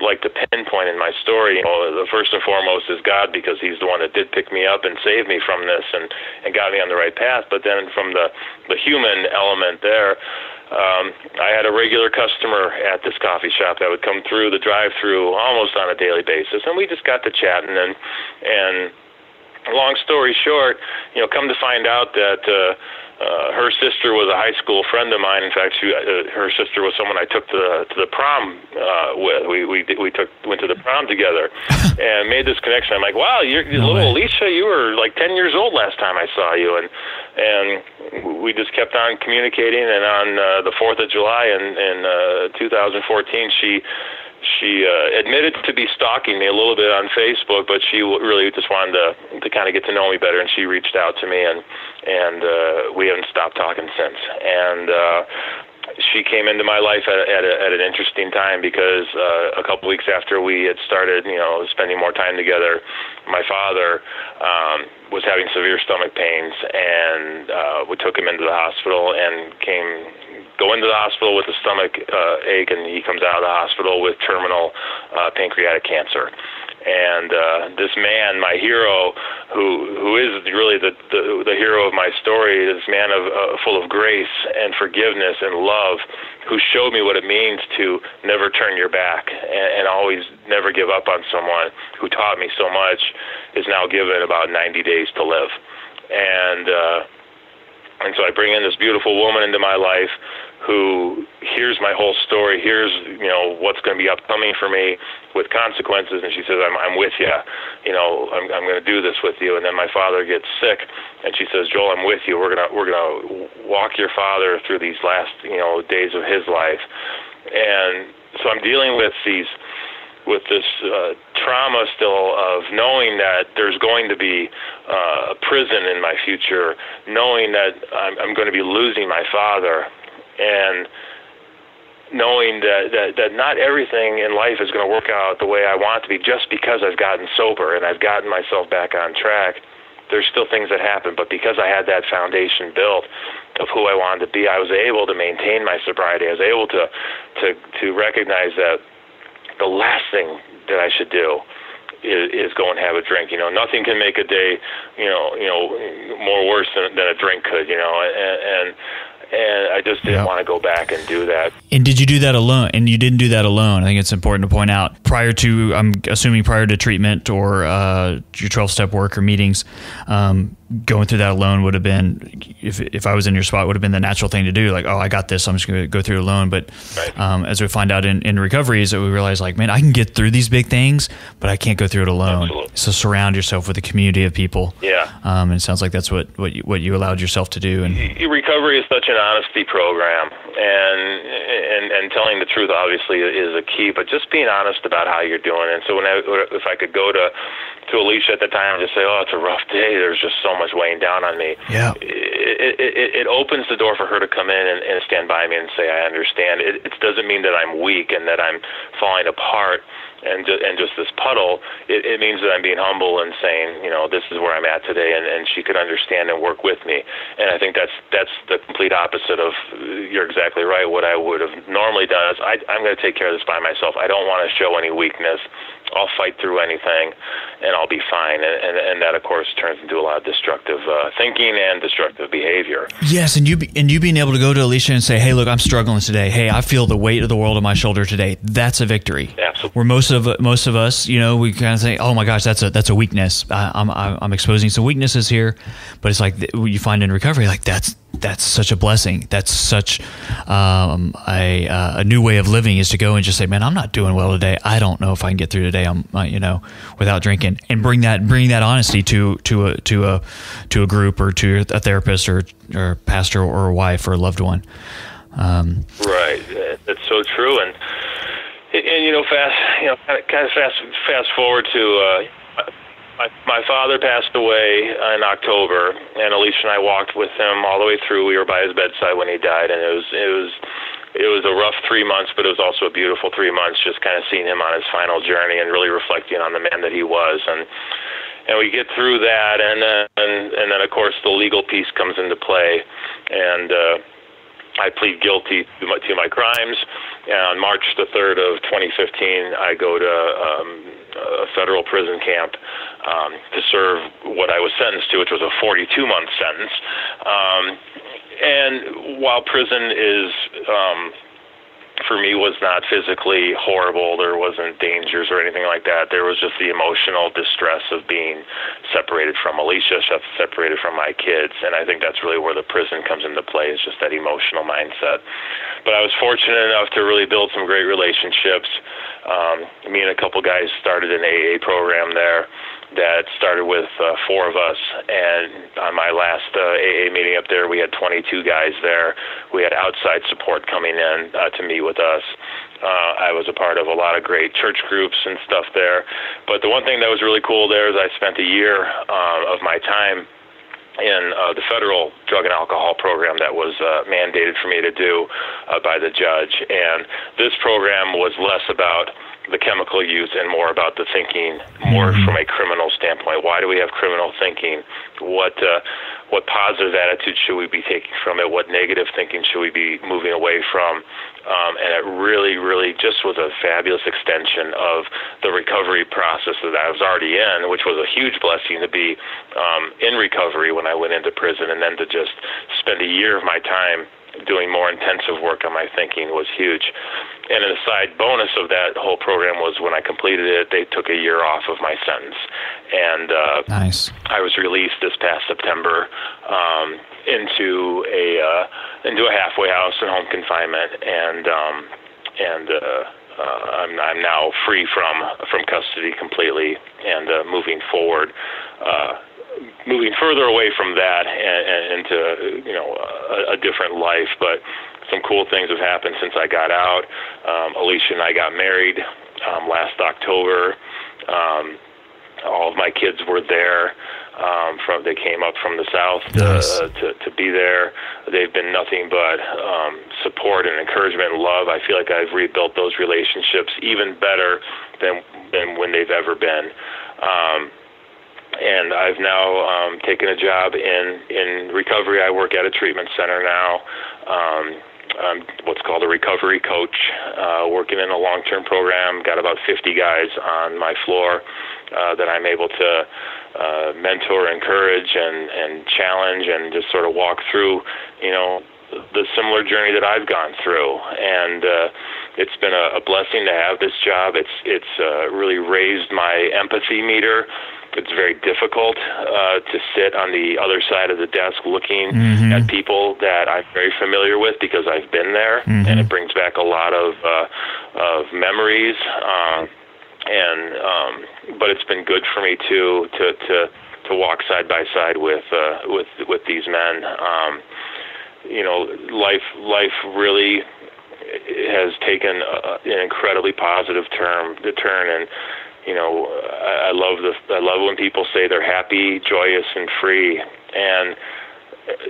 like to pinpoint in my story. The first and foremost is God, because he's the one that did pick me up and save me from this and got me on the right path. But then from the human element there, I had a regular customer at this coffee shop that would come through the drive-through almost on a daily basis, and we just got to chatting. And long story short, come to find out that her sister was a high school friend of mine. In fact, her sister was someone I took to the prom with. We went to the prom together and made this connection. I'm like, wow, you're little Alicia. You were like 10 years old last time I saw you, and we just kept on communicating. And on the 4th of July in 2014, she admitted to be stalking me a little bit on Facebook, but she really just wanted to kind of get to know me better, and she reached out to me, and we haven't stopped talking since. And she came into my life at an interesting time because a couple weeks after we had started, spending more time together, my father was having severe stomach pains, and we took him into the hospital and go into the hospital with a stomach ache, and he comes out of the hospital with terminal pancreatic cancer. And this man, my hero, who is really the hero of my story, this man full of grace and forgiveness and love, who showed me what it means to never turn your back and always never give up on someone, who taught me so much, is now given about 90 days to live. And so I bring in this beautiful woman into my life who hears my whole story, hears, what's going to be upcoming for me with consequences, and she says, I'm with you. I'm going to do this with you. And then my father gets sick, and she says, Joel, I'm with you. We're going to walk your father through these last, days of his life. And so I'm dealing with this trauma still of knowing that there's going to be a prison in my future, knowing that I'm going to be losing my father, and knowing that not everything in life is going to work out the way I want it to be just because I've gotten sober and I've gotten myself back on track. There's still things that happen, but because I had that foundation built of who I wanted to be, I was able to maintain my sobriety. I was able to recognize that the last thing that I should do is go and have a drink. Nothing can make a day, more worse than a drink could, and I just didn't want to go back and do that. And did you do that alone? And you didn't do that alone. I think it's important to point out, I'm assuming prior to treatment or your 12-step work or meetings, going through that alone would have been, if I was in your spot, would have been the natural thing to do. Like, oh, I got this, I'm just going to go through it alone. But right. As we find out in recovery, is that we realize, like, man, I can get through these big things, but I can't go through it alone. Absolutely. So surround yourself with a community of people. Yeah. And it sounds like that's what you allowed yourself to do. And recovery is such an honesty program, and telling the truth obviously is a key, but just being honest about how you're doing. And so if I could go to Alicia at the time and just say, oh, it's a rough day, there's just so much weighing down on me. Yeah. It opens the door for her to come in and stand by me and say, I understand. It doesn't mean that I'm weak and that I'm falling apart and just this puddle. It means that I'm being humble and saying, this is where I'm at today, and she could understand and work with me. And I think that's the complete opposite of, you're exactly right, what I would have normally done is I'm going to take care of this by myself. I don't want to show any weakness. I'll fight through anything, and I'll be fine. And that, of course, turns into a lot of destructive thinking and destructive behavior. Yes, and you being able to go to Alicia and say, hey, look, I'm struggling today. Hey, I feel the weight of the world on my shoulder today. That's a victory. Absolutely. Where most of us, we kind of say, oh my gosh, that's a weakness. I'm exposing some weaknesses here, but it's like you find in recovery, like that's such a blessing. That's such a new way of living, is to go and just say, man, I'm not doing well today. I don't know if I can get through today. I'm without drinking, and bring that honesty to a group or to a therapist or pastor or a wife or a loved one. Right, that's so true. And fast forward to. My father passed away in October, and Alicia and I walked with him all the way through. We were by his bedside when he died, and it was a rough 3 months, but it was also a beautiful 3 months, just kind of seeing him on his final journey and really reflecting on the man that he was. And we get through that, and then of course the legal piece comes into play, and I plead guilty to my crimes. And on March the 3rd of 2015, I go to a federal prison camp to serve what I was sentenced to, which was a 42-month sentence. And while prison is, for me, was not physically horrible, there wasn't dangers or anything like that. There was just the emotional distress of being separated from Alicia, separated from my kids. And I think that's really where the prison comes into play, is just that emotional mindset. But I was fortunate enough to really build some great relationships. Me and a couple guys started an AA program there that started with 4 of us, and on my last AA meeting up there, we had 22 guys there. We had outside support coming in to meet with us. I was a part of a lot of great church groups and stuff there. But the one thing that was really cool there is I spent a year of my time in the federal drug and alcohol program that was mandated for me to do by the judge. And this program was less about the chemical use and more about the thinking, more from a criminal standpoint. Why do we have criminal thinking? What positive attitudes should we be taking from it? What negative thinking should we be moving away from? And it really, really just was a fabulous extension of the recovery process that I was already in, which was a huge blessing to be in recovery when I went into prison, and then to just spend a year of my time doing more intensive work on my thinking was huge. And a side bonus of that whole program was when I completed it, they took a year off of my sentence. And nice. I was released this past September into a halfway house and home confinement, and I'm now free from custody completely, and moving forward. Moving further away from that and into a different life, but some cool things have happened since I got out. Alicia and I got married last October. All of my kids were there. They came up from the South to be there. They've been nothing but support and encouragement and love. I feel like I've rebuilt those relationships even better than when they've ever been. And I've now taken a job in recovery. I work at a treatment center now. I'm what's called a recovery coach, working in a long-term program. Got about 50 guys on my floor that I'm able to mentor, encourage, and challenge, and just sort of walk through, the similar journey that I've gone through. And it's been a blessing to have this job. It's really raised my empathy meter. It's very difficult to sit on the other side of the desk looking at people that I'm very familiar with because I've been there, and it brings back a lot of memories. But it's been good for me too to walk side by side with these men. Life really has taken an incredibly positive turn, and I love when people say they're happy, joyous, and free, and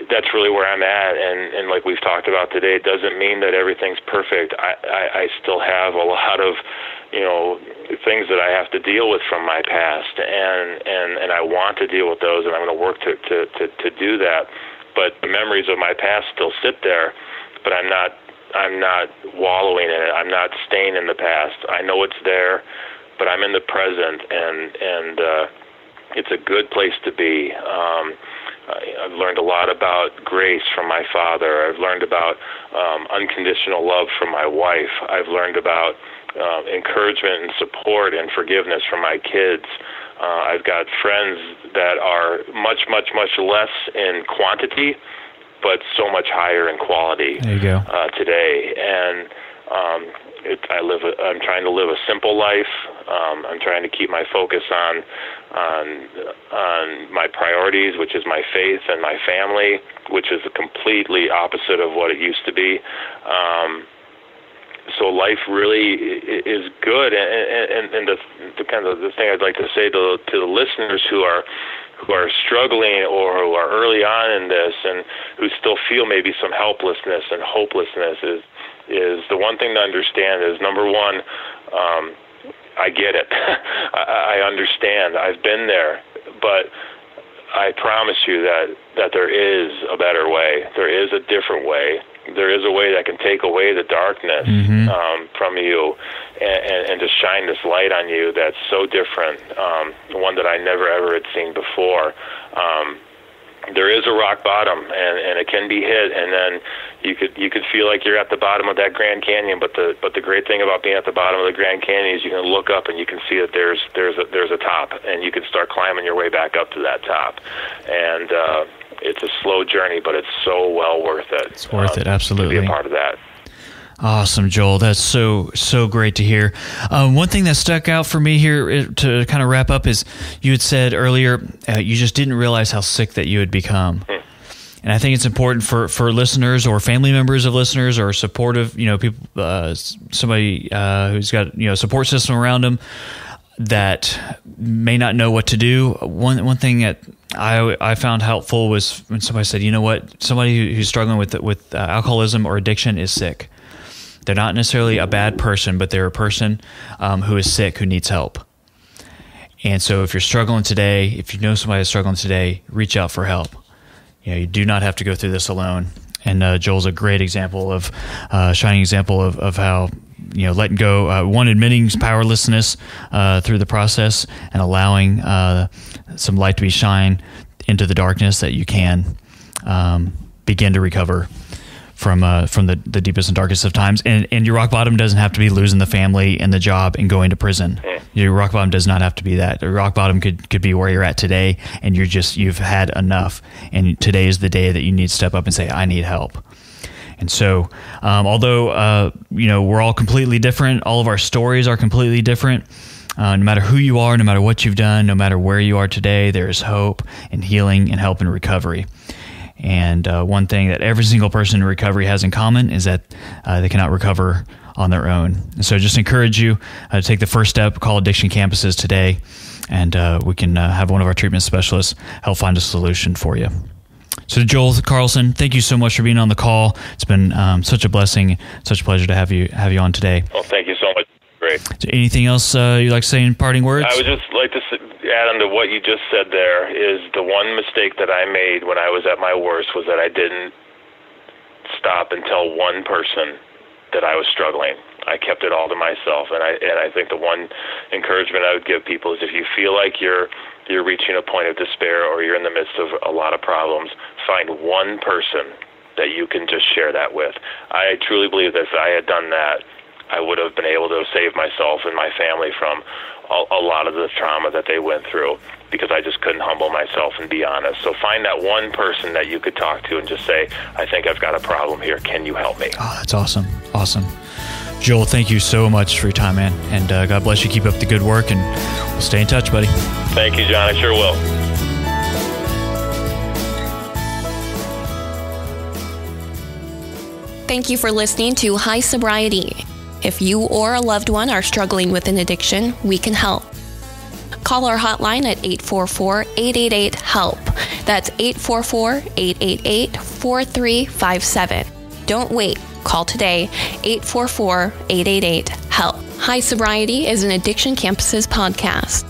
that's really where I'm at. And like we've talked about today, it doesn't mean that everything's perfect. I still have a lot of things that I have to deal with from my past, and I want to deal with those, and I'm going to work to do that. But the memories of my past still sit there, but I'm not wallowing in it. I'm not staying in the past. I know it's there, but I'm in the present, and it's a good place to be. I've learned a lot about grace from my father. I've learned about unconditional love from my wife. I've learned about encouragement and support and forgiveness from my kids. I've got friends that are much, much, much less in quantity, but so much higher in quality. There you go. Today. And I'm trying to live a simple life. I'm trying to keep my focus on my priorities, which is my faith and my family, which is completely opposite of what it used to be. So life really is good, and the kind of the thing I'd like to say to the listeners who are struggling or who are early on in this and who still feel maybe some helplessness and hopelessness is the one thing to understand is, number one, I get it. I understand. I've been there, but I promise you that there is a better way. There is a different way. There is a way that can take away the darkness from you and to shine this light on you that's so different, one that I never ever had seen before. there is a rock bottom, and it can be hit, and then you could feel like you're at the bottom of that Grand Canyon. But the great thing about being at the bottom of the Grand Canyon is you can look up and you can see that there's a top, and you can start climbing your way back up to that top. And it's a slow journey, but it's so well worth it. It's worth it, absolutely. To be a part of that. Awesome, Joel. That's so great to hear. One thing that stuck out for me here to kind of wrap up is you had said earlier you just didn't realize how sick that you had become. And I think it's important for listeners or family members of listeners or supportive, people, somebody who's got, support system around them that may not know what to do. One thing that I found helpful was when somebody said, you know what, somebody who's struggling with alcoholism or addiction is sick. They're not necessarily a bad person, but they're a person who is sick, who needs help. And so if you're struggling today, if you know somebody that's struggling today, reach out for help. You do not have to go through this alone. And Joel's a great example of, shining example of how, letting go, admitting powerlessness through the process and allowing some light to be shined into the darkness that you can begin to recover from the deepest and darkest of times. And your rock bottom doesn't have to be losing the family and the job and going to prison. Your rock bottom does not have to be that. Your rock bottom could be where you're at today, and you've had enough. And today is the day that you need to step up and say, I need help. And so, although, we're all completely different, all of our stories are completely different. No matter who you are, no matter what you've done, no matter where you are today, there is hope and healing and help and recovery. And one thing that every single person in recovery has in common is that they cannot recover on their own. And so just encourage you to take the first step, call Addiction Campuses today, and we can have one of our treatment specialists help find a solution for you. So Joel Carlson, thank you so much for being on the call. It's been such a blessing, such a pleasure to have you on today. Well, thank you so much. Great. Is there anything else you'd like to say in parting words? I would just like to add on to what you just said there is the one mistake that I made when I was at my worst was that I didn't stop and tell one person that I was struggling. I kept it all to myself, and I think the one encouragement I would give people is if you feel like you're reaching a point of despair or you're in the midst of a lot of problems, find one person that you can just share that with. I truly believe that if I had done that, I would have been able to save myself and my family from a lot of the trauma that they went through because I just couldn't humble myself and be honest. So find that one person that you could talk to and just say, I think I've got a problem here. Can you help me? Oh, that's awesome. Awesome. Joel, thank you so much for your time, man. And God bless you. Keep up the good work, and we'll stay in touch, buddy. Thank you, John. I sure will. Thank you for listening to High Sobriety. If you or a loved one are struggling with an addiction, we can help. Call our hotline at 844-888-HELP. That's 844-888-4357. Don't wait. Call today, 844-888-HELP. High Sobriety is an Addiction Campuses podcast.